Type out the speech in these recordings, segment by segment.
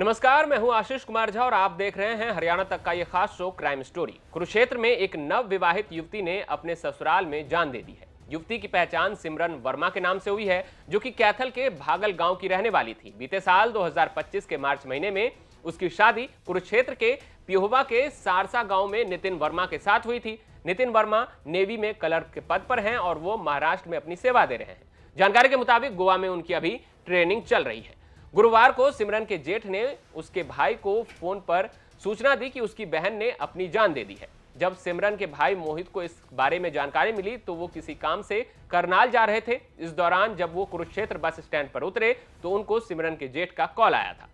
नमस्कार, मैं हूं आशीष कुमार झा और आप देख रहे हैं हरियाणा तक का ये खास शो क्राइम स्टोरी। कुरुक्षेत्र में एक नव विवाहित युवती ने अपने ससुराल में जान दे दी है। युवती की पहचान सिमरन वर्मा के नाम से हुई है, जो कि कैथल के भागल गांव की रहने वाली थी। बीते साल 2025 के मार्च महीने में उसकी शादी कुरुक्षेत्र के पिहोवा के सारसा गांव में नितिन वर्मा के साथ हुई थी। नितिन वर्मा नेवी में क्लर्क के पद पर हैं और वो महाराष्ट्र में अपनी सेवा दे रहे हैं। जानकारी के मुताबिक गोवा में उनकी अभी ट्रेनिंग चल रही है। गुरुवार को सिमरन के जेठ ने उसके भाई को फोन पर सूचना दी कि उसकी बहन ने अपनी जान दे दी है। जब सिमरन के भाई मोहित को इस बारे में जानकारी मिली तो वो किसी काम से करनाल जा रहे थे। इस दौरान जब वो कुरुक्षेत्र बस स्टैंड पर उतरे तो उनको सिमरन के जेठ का कॉल आया था,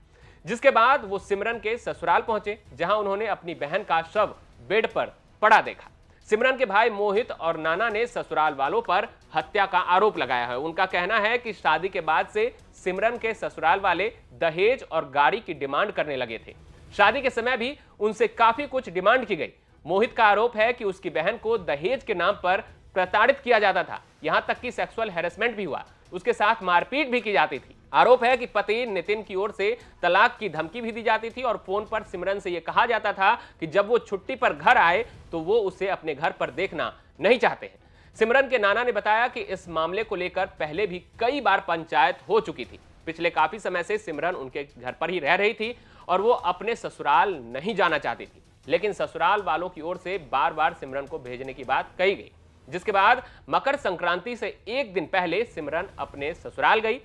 जिसके बाद वो सिमरन के ससुराल पहुंचे, जहां उन्होंने अपनी बहन का शव बेड पर पड़ा देखा। सिमरन के भाई मोहित और नाना ने ससुराल वालों पर हत्या का आरोप लगाया है। उनका कहना है कि शादी के बाद से सिमरन के ससुराल वाले दहेज और गाड़ी की डिमांड करने लगे थे। शादी के समय भी उनसे काफी कुछ डिमांड की गई। मोहित का आरोप है कि उसकी बहन को दहेज के नाम पर प्रताड़ित किया जाता था, यहां तक कि सेक्सुअल हैरेसमेंट भी हुआ, उसके साथ मारपीट भी की जाती थी। आरोप है कि पति नितिन की ओर से तलाक की धमकी भी दी जाती थी और फोन पर सिमरन से यह कहा जाता था कि जब वो छुट्टी पर घर आए तो वो उसे अपने घर पर देखना नहीं चाहते हैं। सिमरन के नाना ने बताया कि इस मामले को लेकर पहले भी कई बार पंचायत हो चुकी थी। पिछले काफी समय से सिमरन उनके घर पर ही रह रही थी और वो अपने ससुराल नहीं जाना चाहती थी, लेकिन ससुराल वालों की ओर से बार बार सिमरन को भेजने की बात कही गई, जिसके बाद मकर संक्रांति से एक दिन पहले सिमरन अपने ससुराल गई,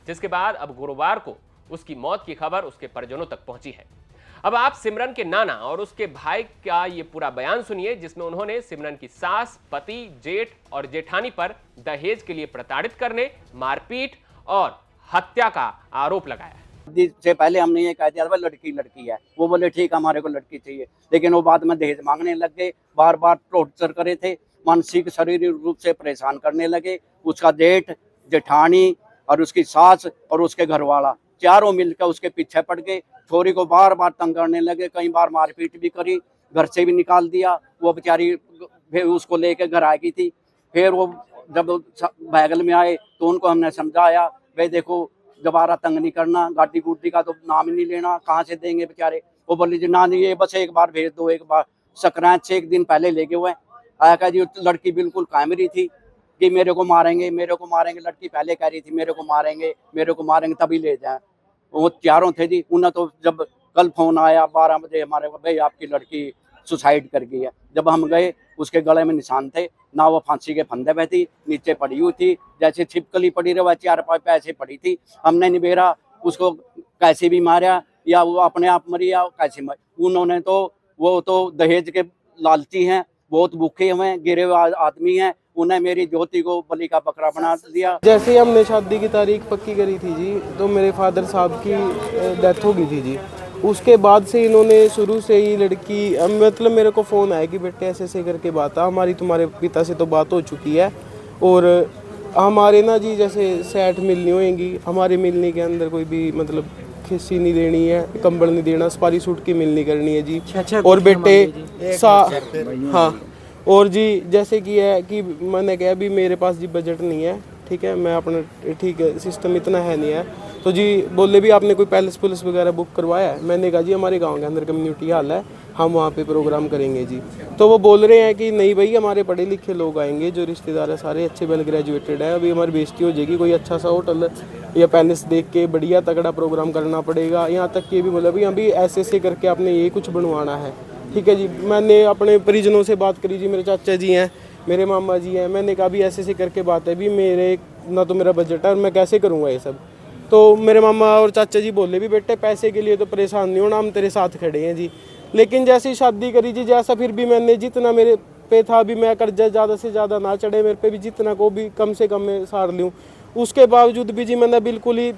जिसके बाद अब गुरुवार को उसकी मौत की खबर उसके परिजनों तक पहुंची है। अब आप सिमरन के नाना और उसके भाई का ये पूरा बयान सुनिए, जिसमें उन्होंने सिमरन की सास, पति, जेठ और जेठानी पर दहेज के लिए प्रताड़ित करने, मारपीट और हत्या का आरोप लगाया है। से पहले हमने ये कह दिया था लड़की लड़की है, वो बोले ठीक हमारे को लड़की चाहिए, लेकिन वो बाद में दहेज मांगने लग गए, बार बार टॉर्चर करे थे, मानसिक शारीरिक रूप से परेशान करने लगे। उसका जेठ, जेठानी और उसकी सास और उसके घर वाला चारों मिलकर उसके पीछे पड़ गए। छोरी को बार बार तंग करने लगे, कई बार मारपीट भी करी, घर से भी निकाल दिया। वो बेचारी फिर उसको लेके घर आ गई थी। फिर वो जब बैगल में आए तो उनको हमने समझाया, भाई देखो दोबारा तंग नहीं करना, गाड़ी गुड्डी का तो नाम ही नहीं लेना, कहाँ से देंगे बेचारे। वो बोली जी ना ये बस एक बार भेज दो, एक बार। संक्रांत से एक दिन पहले लेके हुए आया का जी। लड़की बिल्कुल कायम रही थी कि मेरे को मारेंगे, मेरे को मारेंगे। लड़की पहले कह रही थी मेरे को मारेंगे, मेरे को मारेंगे, तभी ले जाए। वो चारों थे जी। उन्हें तो जब कल फोन आया 12 बजे हमारे को, भाई आपकी लड़की सुसाइड कर गई है। जब हम गए उसके गले में निशान थे, ना वो फांसी के फंदे पे थी, नीचे पड़ी हुई थी, जैसे छिपकली पड़ी रहे वह 4-5 पैसे पड़ी थी। हमने निबेरा उसको कैसे भी मारा या वो अपने आप मरी या कैसे मरी। उन्होंने तो वो तो दहेज के लालची हैं, बहुत भूखे हुए गिरे हुए आदमी हैं। उन्हें मेरी ज्योति को बलि का बकरा बना दिया। जैसे ही हमने शादी की तारीख पक्की करी थी जी, तो मेरे फादर साहब की डेथ हो गई थी जी। उसके बाद से इन्होंने शुरू से ही लड़की मतलब मेरे को फ़ोन आया कि बेटे ऐसे ऐसे करके बात है, हमारी तुम्हारे पिता से तो बात हो चुकी है और हमारे ना जी जैसे सेट मिलनी होएंगी, हमारे मिलने के अंदर कोई भी मतलब खिस्सी नहीं देनी है, कंबल नहीं देना, सुपारी सूट की मिलनी करनी है जी। और बेटे हाँ, और जी जैसे कि है कि मैंने कहा अभी मेरे पास जी बजट नहीं है, ठीक है, मैं अपना ठीक है सिस्टम इतना है नहीं है। तो जी बोले भी आपने कोई पैलेस पुलिस वगैरह बुक करवाया है? मैंने कहा जी हमारे गांव के अंदर कम्युनिटी हॉल है, हम वहाँ पे प्रोग्राम करेंगे जी। तो वो बोल रहे हैं कि नहीं भाई हमारे पढ़े लिखे लोग आएंगे, जो रिश्तेदार है सारे अच्छे वेल ग्रेजुएटेड है, अभी हमारी बेइज्जती हो जाएगी, कोई अच्छा सा होटल या पैलेस देख के बढ़िया तगड़ा प्रोग्राम करना पड़ेगा। यहाँ तक कि भी बोला भाई अभी ऐसे ऐसे करके आपने ये कुछ बनवाना है, ठीक है जी। मैंने अपने परिजनों से बात करी जी, मेरे चाचा जी हैं, मेरे मामा जी हैं। मैंने कहा भी ऐसे ऐसे करके बात है भी, मेरे ना तो मेरा बजट है और मैं कैसे करूँगा ये सब। तो मेरे मामा और चाचा जी बोले भी बेटे पैसे के लिए तो परेशान नहीं होना, हम तेरे साथ खड़े हैं जी। लेकिन जैसे ही शादी करी जी, जैसा फिर भी मैंने जितना मेरे पे था भी मैं कर्जा ज़्यादा से ज़्यादा ना चढ़े मेरे पे भी, जितना को भी कम से कम मैं सार लूँ। उसके बावजूद भी जी मैंने बिल्कुल ही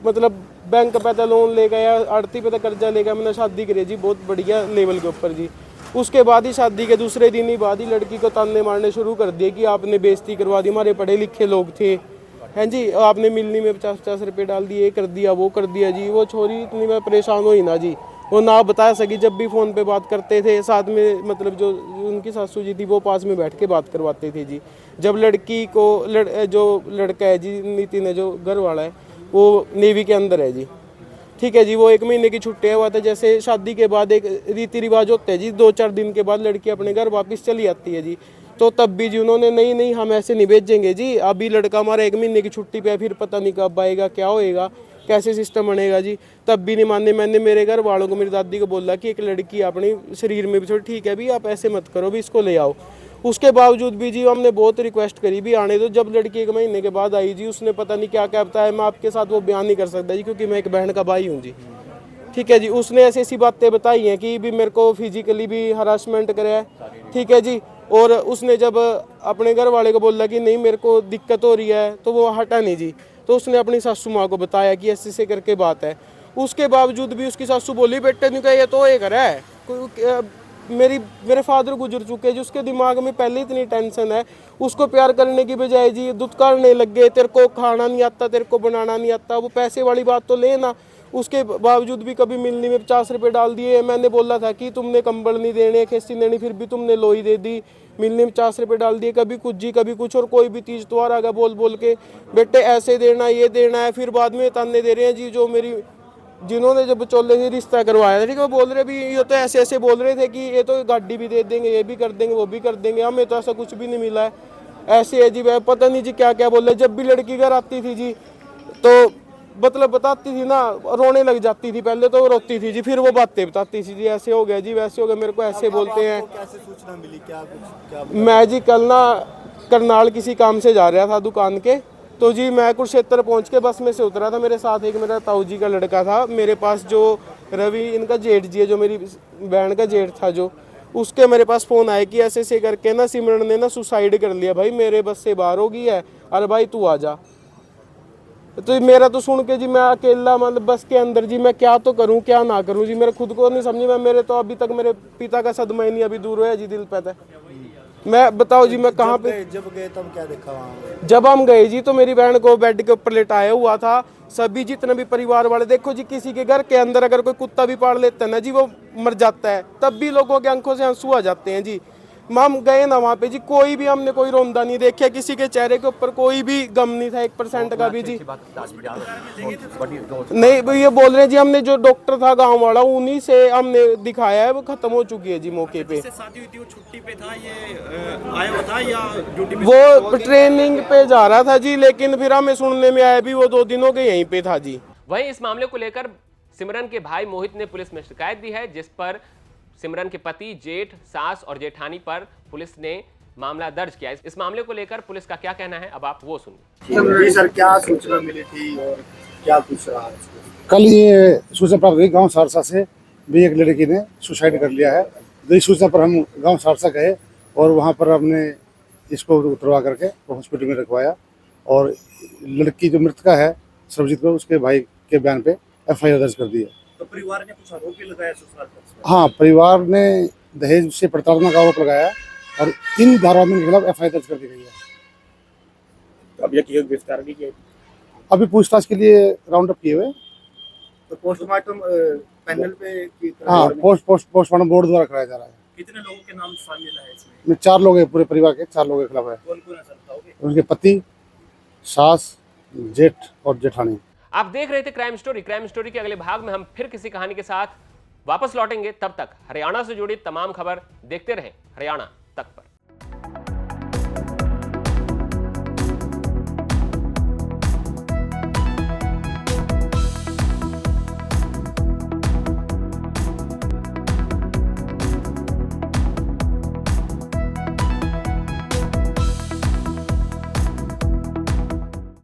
मतलब बैंक पे तो लोन ले गया, आड़ती पे तो कर्जा ले गया। मैंने शादी करी जी बहुत बढ़िया लेवल के ऊपर जी। उसके बाद ही शादी के दूसरे दिन ही बाद ही लड़की को ताने मारने शुरू कर दिए कि आपने बेइज्जती करवा दी, हमारे पढ़े लिखे लोग थे हैं जी, आपने मिलनी में 50-50 रुपये डाल दिए, ये कर दिया वो कर दिया जी। वो छोरी इतनी मैं परेशान हुई ना जी, वो ना बता सकी। जब भी फ़ोन पे बात करते थे साथ में, मतलब जो उनकी सासू जी थी वो पास में बैठ के बात करवाते थे जी। जब लड़की को जो लड़का है जी नितिन है, जो घर वाला है, वो नेवी के अंदर है जी। ठीक है जी, वो 1 महीने की छुट्टी हुआ था। जैसे शादी के बाद एक रीति रिवाज होते हैं जी, 2-4 दिन के बाद लड़की अपने घर वापस चली आती है जी। तो तब भी जी उन्होंने नहीं हम ऐसे नहीं भेजेंगे जी, अभी लड़का हमारा 1 महीने की छुट्टी पे है, फिर पता नहीं कब आएगा, क्या होएगा, कैसे सिस्टम बनेगा जी। तब भी नहीं माने। मैंने मेरे घर वालों को, मेरी दादी को बोला कि एक लड़की अपनी शरीर में भी थोड़ी ठीक है भी, आप ऐसे मत करो भी, इसको ले आओ। उसके बावजूद भी जी हमने बहुत रिक्वेस्ट करी भी आने दो। जब लड़की 1 महीने के बाद आई जी, उसने पता नहीं क्या क्या बताया, मैं आपके साथ वो बयान नहीं कर सकता जी, क्योंकि मैं एक बहन का भाई हूँ जी। ठीक है जी, उसने ऐसी ऐसी बातें बताई हैं कि भी मेरे को फिजिकली भी हरासमेंट करा है। ठीक है जी, और उसने जब अपने घर वाले को बोला कि नहीं मेरे को दिक्कत हो रही है, तो वो हटा नहीं जी। तो उसने अपनी सासू माँ को बताया कि ऐसे ऐसे करके बात है। उसके बावजूद भी उसकी सासू बोली बेटे नहीं, ये तो ये करा है। मेरे फादर गुजर चुके हैं जी, उसके दिमाग में पहले इतनी टेंशन है। उसको प्यार करने की बजाय जी दुत्कारने लग गए, तेरे को खाना नहीं आता, तेरे को बनाना नहीं आता। वो पैसे वाली बात तो लेना, उसके बावजूद भी कभी मिलनी में 50 रुपये डाल दिए। मैंने बोला था कि तुमने कंबल नहीं देने, खेसी देनी, फिर भी तुमने लोई दे दी। मिलने में 50 रुपये डाल दिए, कभी कुछ जी कभी कुछ। और कोई भी तीज त्योहार आ गया बोल बोल के बेटे ऐसे देना, ये देना है। फिर बाद में ताने दे रहे हैं जी, जो मेरी जिन्होंने जब चोले से रिश्ता करवाया था, ठीक है, वो बोल रहे भी ये तो ऐसे ऐसे बोल रहे थे कि ये तो गाड़ी भी दे देंगे, ये भी कर देंगे, वो भी कर देंगे। हमें तो ऐसा कुछ भी नहीं मिला है। ऐसे है जी, वह पता नहीं जी क्या क्या बोल रहे। जब भी लड़की घर आती थी जी, तो मतलब बताती थी ना, रोने लग जाती थी। पहले तो रोती थी जी, फिर वो बातें बताती थी जी, ऐसे हो गया जी, वैसे हो गया, मेरे को ऐसे बोलते हैं। कैसे सूचना मिली, क्या मैं जी कल ना करनाल किसी काम से जा रहा था दुकान के, तो जी मैं कुरुक्षेत्र पहुंच के बस में से उतरा था। मेरे साथ एक मेरा ताऊ जी का लड़का था। मेरे पास जो रवि इनका जेठ जी है, जो मेरी बहन का जेठ था, जो उसके मेरे पास फ़ोन आया कि ऐसे ऐसे करके ना सिमरन ने ना सुसाइड कर लिया भाई, मेरे बस से बाहर हो गई है, अरे भाई तू आ जा। तो मेरा तो सुन के जी मैं अकेला, मतलब बस के अंदर जी मैं क्या तो करूं क्या ना करूं जी, मेरे खुद को नहीं समझी। मैं मेरे तो अभी तक मेरे पिता का सदमा ही नहीं अभी दूर हुआ जी, दिल पे था। मैं बताओ जी मैं कहाँ पे। जब गए तब क्या देखा वहाँ? जब हम गए जी तो मेरी बहन को बेड के ऊपर लेटाया हुआ था। सभी जितने भी परिवार वाले, देखो जी किसी के घर के अंदर अगर कोई कुत्ता भी पाल लेता है ना जी, वो मर जाता है, तब भी लोगों के आंखों से आंसू आ जाते हैं जी। हम गए ना वहाँ पे जी, कोई भी हमने कोई रोंदा नहीं देखा, किसी के चेहरे के ऊपर कोई भी गम नहीं था 1% का भी जी। नहीं वो ये बोल रहे हैं जी, हमने जो डॉक्टर था गांव वाला, उन्हीं से हमने दिखाया है, वो खत्म हो चुकी है जी मौके पे। शादी हुई थी, वो छुट्टी पे था, ये आया हुआ था या ड्यूटी पे? वो ट्रेनिंग पे जा रहा था जी, लेकिन फिर हमें सुनने में आया भी वो 2 दिनों के यहीं पे था जी। वहीं इस मामले को लेकर सिमरन के भाई मोहित ने पुलिस में शिकायत दी है, जिस पर सिमरन के पति, जेठ, सास और जेठानी पर पुलिस ने मामला दर्ज किया। इस मामले को लेकर पुलिस का क्या कहना है, अब आप वो सुनिए। जी सर, क्या सूचना मिली थी और क्या पूछ रहा है इसको? कल ये सूचना प्राप्त हुई गांव सहरसा से भी, एक लड़की ने सुसाइड कर लिया है। तो इस सूचना पर हम गांव सहरसा गए और वहां पर हमने इसको उतरवा करके हॉस्पिटल में रखवाया। और लड़की जो मृतका है सर्वजीत को, उसके भाई के बयान पे FIR दर्ज कर दी है। तो परिवार ने कुछ आरोप भी लगाया ससुराल पर? हाँ, परिवार ने दहेज से प्रताड़ना का आरोप लगाया और इन धाराओं के खिलाफ FIR दर्ज कर दी गई है। तो अब ये गिरफ्तार भी किया? अभी पूछताछ के लिए राउंड अप किए हुए। तो पोस्टमार्टम पैनल पे हाँ, पोस्टमार्टम बोर्ड द्वारा कराया जा रहा है। कितने लोगों के नाम शामिल है इसमें? में 4 लोग हैं, पूरे परिवार के 4 लोगों के खिलाफ है। कौन कौन है सर, बताओगे? उनके पति, सास, जेठ और जेठानी। आप देख रहे थे क्राइम स्टोरी। क्राइम स्टोरी के अगले भाग में हम फिर किसी कहानी के साथ वापस लौटेंगे। तब तक हरियाणा से जुड़ी तमाम खबर देखते रहें हरियाणा तक पर।